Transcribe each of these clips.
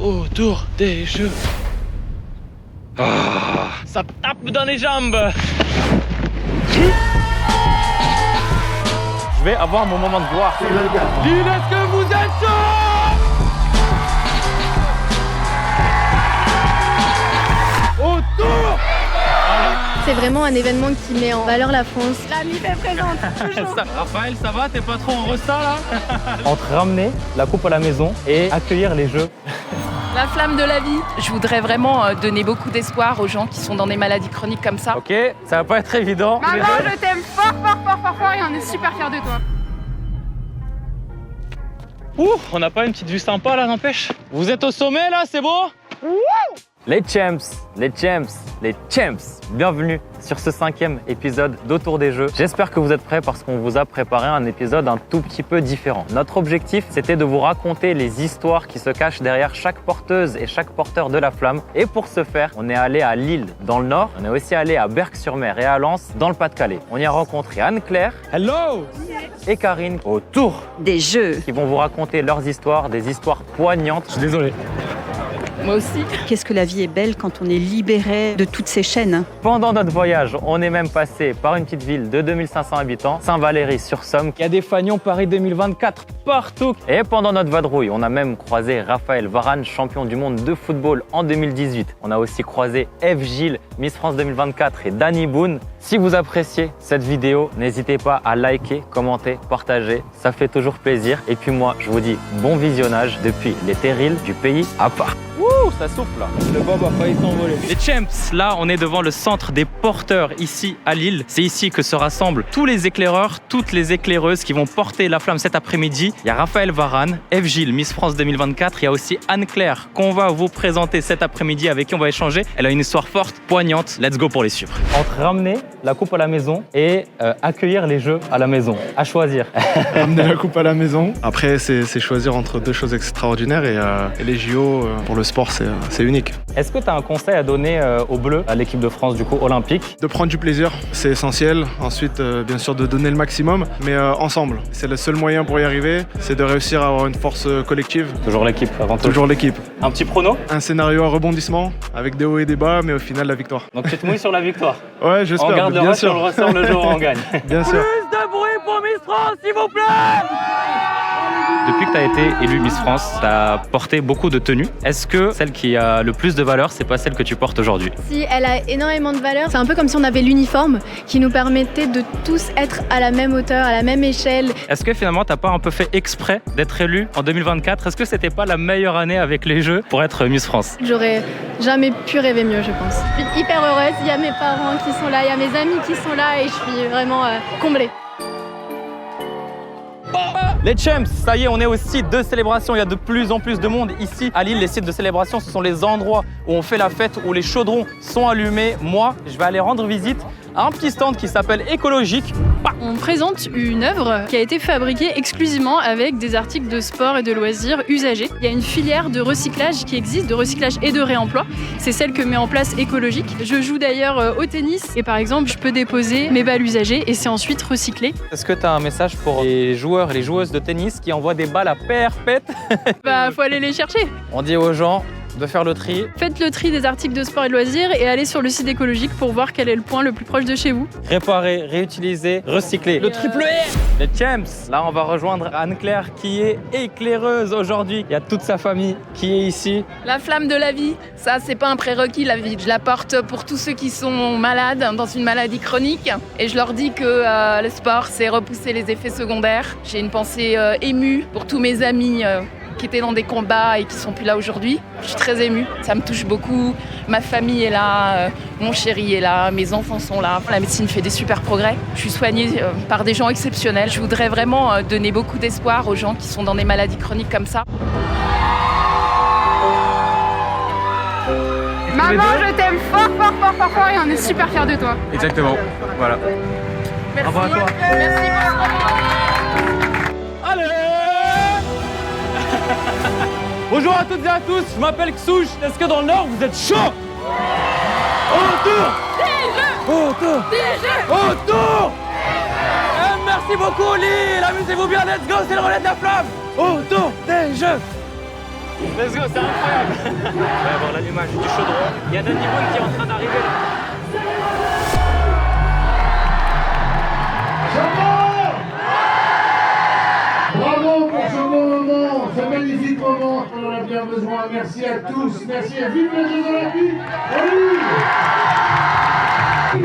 autour des jeux. Ah, ça tape dans les jambes. Je vais avoir mon moment de gloire. Lille, est-ce que vous êtes chaud? Autour. C'est vraiment un événement qui met en valeur la France. La MIF est présente, toujours. Raphaël, ça va? T'es pas trop en ressort là? Entre ramener la coupe à la maison et accueillir les jeux. La flamme de la vie. Je voudrais vraiment donner beaucoup d'espoir aux gens qui sont dans des maladies chroniques comme ça. Ok, ça va pas être évident. Maman, je t'aime fort et on est super fiers de toi. Ouh, on n'a pas une petite vue sympa là, n'empêche. Vous êtes au sommet là, c'est beau? Les champs, les champs, les champs, bienvenue sur ce 5e épisode d'Autour des Jeux. J'espère que vous êtes prêts parce qu'on vous a préparé un épisode un tout petit peu différent. Notre objectif, c'était de vous raconter les histoires qui se cachent derrière chaque porteuse et chaque porteur de la flamme. Et pour ce faire, on est allé à Lille, dans le Nord. On est aussi allé à Berck-sur-Mer et à Lens, dans le Pas-de-Calais. On y a rencontré Anne-Claire Hello! et Karine autour Des jeux. qui vont vous raconter leurs histoires, des histoires poignantes. Je suis désolé. Moi aussi. Qu'est-ce que la vie est belle quand on est libéré de toutes ces chaînes. Pendant notre voyage, on est même passé par une petite ville de 2500 habitants, Saint-Valery-sur-Somme. Il y a des fanions Paris 2024 partout. Et pendant notre vadrouille, on a même croisé Raphaël Varane, champion du monde de football en 2018. On a aussi croisé Eve Gilles, Miss France 2024 et Danny Boone. Si vous appréciez cette vidéo, n'hésitez pas à liker, commenter, partager. Ça fait toujours plaisir. Et puis moi, je vous dis bon visionnage depuis les terrils du pays à part. Ouh, ça souffle là. Le bob a failli s'envoler. Les champs, là, on est devant le centre des porteurs ici à Lille. C'est ici que se rassemblent tous les éclaireurs, toutes les éclaireuses qui vont porter la flamme cet après-midi. Il y a Raphaël Varane, Eve Gilles, Miss France 2024. Il y a aussi Anne-Claire qu'on va vous présenter cet après-midi, avec qui on va échanger. Elle a une histoire forte, poignante. Let's go pour les suivre. Entre ramener la coupe à la maison et accueillir les jeux à la maison. À choisir. Ramener la coupe à la maison. Après, c'est choisir entre deux choses extraordinaires et les JO, pour le sport, c'est unique. Est-ce que tu as un conseil à donner aux Bleus, à l'équipe de France du coup olympique? De prendre du plaisir, c'est essentiel. Ensuite, bien sûr, de donner le maximum, mais ensemble. C'est le seul moyen pour y arriver, c'est de réussir à avoir une force collective. Toujours l'équipe avant tout. Toujours l'équipe. Un petit prono? Un scénario à rebondissement, avec des hauts et des bas, mais au final, la victoire. Donc tu te mouilles sur la victoire. Ouais, On j'espère, gardera bien sur sûr. le ressort le jour où on gagne. Bien sûr. Plus de bruit pour Miss France, s'il vous plaît! Depuis que tu as été élue Miss France, tu as porté beaucoup de tenues. Est-ce que celle qui a le plus de valeur, c'est pas celle que tu portes aujourd'hui? Si, elle a énormément de valeur. C'est un peu comme si on avait l'uniforme qui nous permettait de tous être à la même hauteur, à la même échelle. Est-ce que finalement t'as pas un peu fait exprès d'être élue en 2024? Est-ce que c'était pas la meilleure année avec les Jeux pour être Miss France? J'aurais jamais pu rêver mieux, je pense. Je suis hyper heureuse. Il y a mes parents qui sont là, il y a mes amis qui sont là et je suis vraiment comblée. Les champs, ça y est, on est au site de célébration. Il y a de plus en plus de monde ici à Lille. Les sites de célébration, ce sont les endroits où on fait la fête, où les chaudrons sont allumés. Moi, je vais aller rendre visite à un petit stand qui s'appelle Écologique. On présente une œuvre qui a été fabriquée exclusivement avec des articles de sport et de loisirs usagés. Il y a une filière de recyclage qui existe, de recyclage et de réemploi. C'est celle que met en place Écologique. Je joue d'ailleurs au tennis et par exemple, je peux déposer mes balles usagées et c'est ensuite recyclé. Est-ce que tu as un message pour les joueurs et les joueuses de tennis qui envoient des balles à perpète? Bah, faut aller les chercher. On dit aux gens de faire le tri. Faites le tri des articles de sport et de loisirs et allez sur le site Écologique pour voir quel est le point le plus proche de chez vous. Réparer, réutiliser, recycler. Le triple R. Les champs. Là, on va rejoindre Anne-Claire qui est éclaireuse aujourd'hui. Il y a toute sa famille qui est ici. La flamme de la vie, ça c'est pas un prérequis la vie. Je la porte pour tous ceux qui sont malades, dans une maladie chronique. Et je leur dis que le sport c'est repousser les effets secondaires. J'ai une pensée émue pour tous mes amis qui étaient dans des combats et qui sont plus là aujourd'hui. Je suis très émue, ça me touche beaucoup. Ma famille est là, mon chéri est là, mes enfants sont là. La médecine fait des super progrès. Je suis soignée par des gens exceptionnels. Je voudrais vraiment donner beaucoup d'espoir aux gens qui sont dans des maladies chroniques comme ça. Maman, je t'aime fort et on est super fiers de toi. Exactement. Voilà. Merci. Bravo à toi. Merci Allez. Bonjour à toutes et à tous, je m'appelle Xouche. Est-ce que dans le Nord, vous êtes chaud? Autour Autour Autour Merci beaucoup Lille, amusez-vous bien, let's go, c'est le relais de la flamme. Autour des Jeux. Let's go, c'est incroyable. On va avoir l'allumage du chaudron. Il y a Danny Boone qui est en train d'arriver là. Bravo pour ce beau moment, ce magnifique moment. On en a bien besoin. Merci à tous. Merci à vive les Jeux Olympiques. Salut!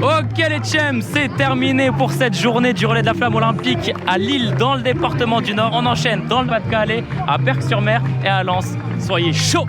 Ok les champs, c'est terminé pour cette journée du relais de la flamme olympique à Lille, dans le département du Nord. On enchaîne dans le Pas-de-Calais, à Berck-sur-Mer et à Lens. Soyez chauds!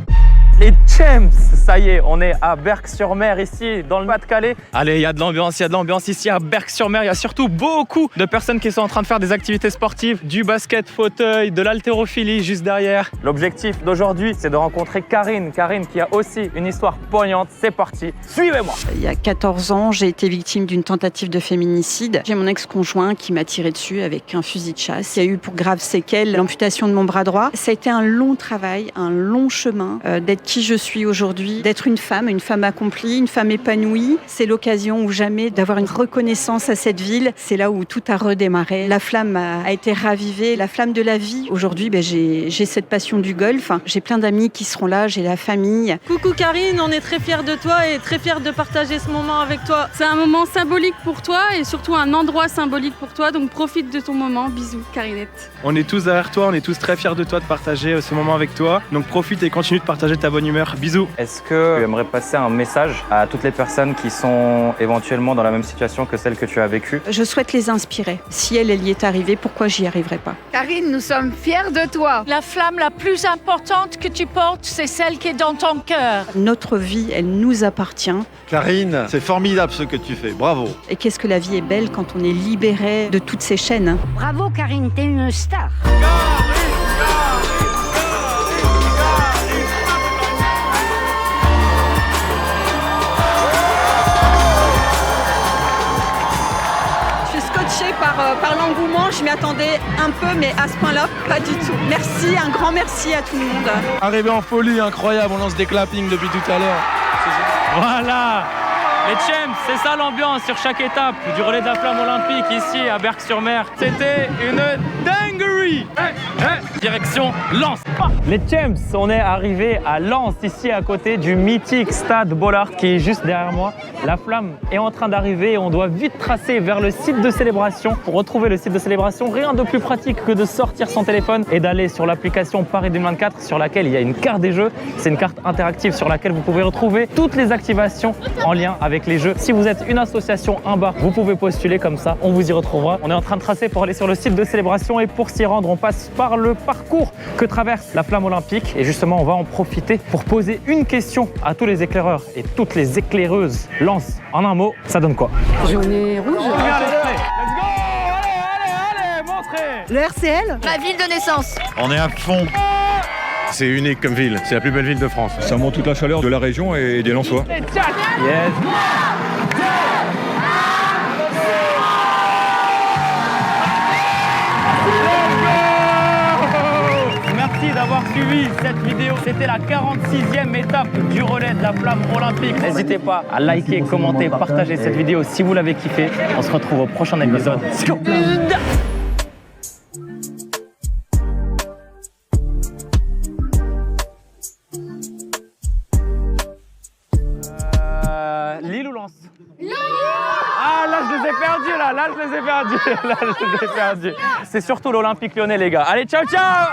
Les champs, ça y est, on est à Berck-sur-Mer ici, dans le Pas-de-Calais. Allez, il y a de l'ambiance ici à Berck-sur-Mer. Il y a surtout beaucoup de personnes qui sont en train de faire des activités sportives, du basket fauteuil, de l'haltérophilie juste derrière. L'objectif d'aujourd'hui, c'est de rencontrer Karine. Karine qui a aussi une histoire poignante. C'est parti, suivez-moi. Il y a 14 ans, j'ai été victime d'une tentative de féminicide. J'ai mon ex-conjoint qui m'a tiré dessus avec un fusil de chasse. Il y a eu pour graves séquelles l'amputation de mon bras droit. Ça a été un long travail, un long chemin d'être qui je suis aujourd'hui, d'être une femme accomplie, une femme épanouie. C'est l'occasion ou jamais d'avoir une reconnaissance à cette ville. C'est là où tout a redémarré. La flamme a été ravivée, la flamme de la vie. Aujourd'hui, j'ai cette passion du golf. J'ai plein d'amis qui seront là, j'ai la famille. Coucou Karine, on est très fiers de toi et très fiers de partager ce moment avec toi. C'est un moment symbolique pour toi et surtout un endroit symbolique pour toi, donc profite de ton moment. Bisous Karinette. On est tous derrière toi, on est tous très fiers de toi de partager ce moment avec toi. Donc profite et continue de partager ta bonne humeur. Bisous. Est-ce que tu aimerais passer un message à toutes les personnes qui sont éventuellement dans la même situation que celle que tu as vécue? Je souhaite les inspirer. Si elle y est arrivée, pourquoi j'y arriverai pas? Karine, nous sommes fiers de toi. La flamme la plus importante que tu portes, c'est celle qui est dans ton cœur. Notre vie, elle nous appartient. Karine, c'est formidable ce que tu fais. Bravo. Et qu'est-ce que la vie est belle quand on est libéré de toutes ces chaînes. Bravo Karine, t'es une star. Par l'engouement, je m'y attendais un peu, mais à ce point-là, pas du tout. Merci, un grand merci à tout le monde. Arrivé en folie, incroyable, on lance des clappings depuis tout à l'heure. Voilà. Les champs, c'est ça l'ambiance sur chaque étape du relais de la flamme olympique ici à Berck-sur-Mer. C'était une dinguerie. Direction Lens. Les champs, on est arrivé à Lens, ici à côté du mythique stade Bollaert qui est juste derrière moi. La flamme est en train d'arriver et on doit vite tracer vers le site de célébration. Pour retrouver le site de célébration, rien de plus pratique que de sortir son téléphone et d'aller sur l'application Paris 2024 sur laquelle il y a une carte des jeux. C'est une carte interactive sur laquelle vous pouvez retrouver toutes les activations en lien avec les jeux. Si vous êtes une association en bas, vous pouvez postuler comme ça, on vous y retrouvera. On est en train de tracer pour aller sur le site de célébration et pour s'y rendre, on passe par le parcours que traverse la flamme olympique et justement, on va en profiter pour poser une question à tous les éclaireurs et toutes les éclaireuses. Lens, en un mot, ça donne quoi? Jaune rouge. Let's go! Allez, montrez! Le RCL. Ma ville de naissance. On est à fond. C'est unique comme ville, c'est la plus belle ville de France. Ça montre toute la chaleur de la région et des Lensois. Yes. Merci d'avoir suivi cette vidéo. C'était la 46e étape du relais de la flamme olympique. N'hésitez pas à liker, commenter, partager cette vidéo si vous l'avez kiffé. On se retrouve au prochain épisode. Let's go. Lille ou Lens? Ah là je les ai perdus là je les ai perdus. C'est surtout l'Olympique Lyonnais les gars. Allez ciao ciao.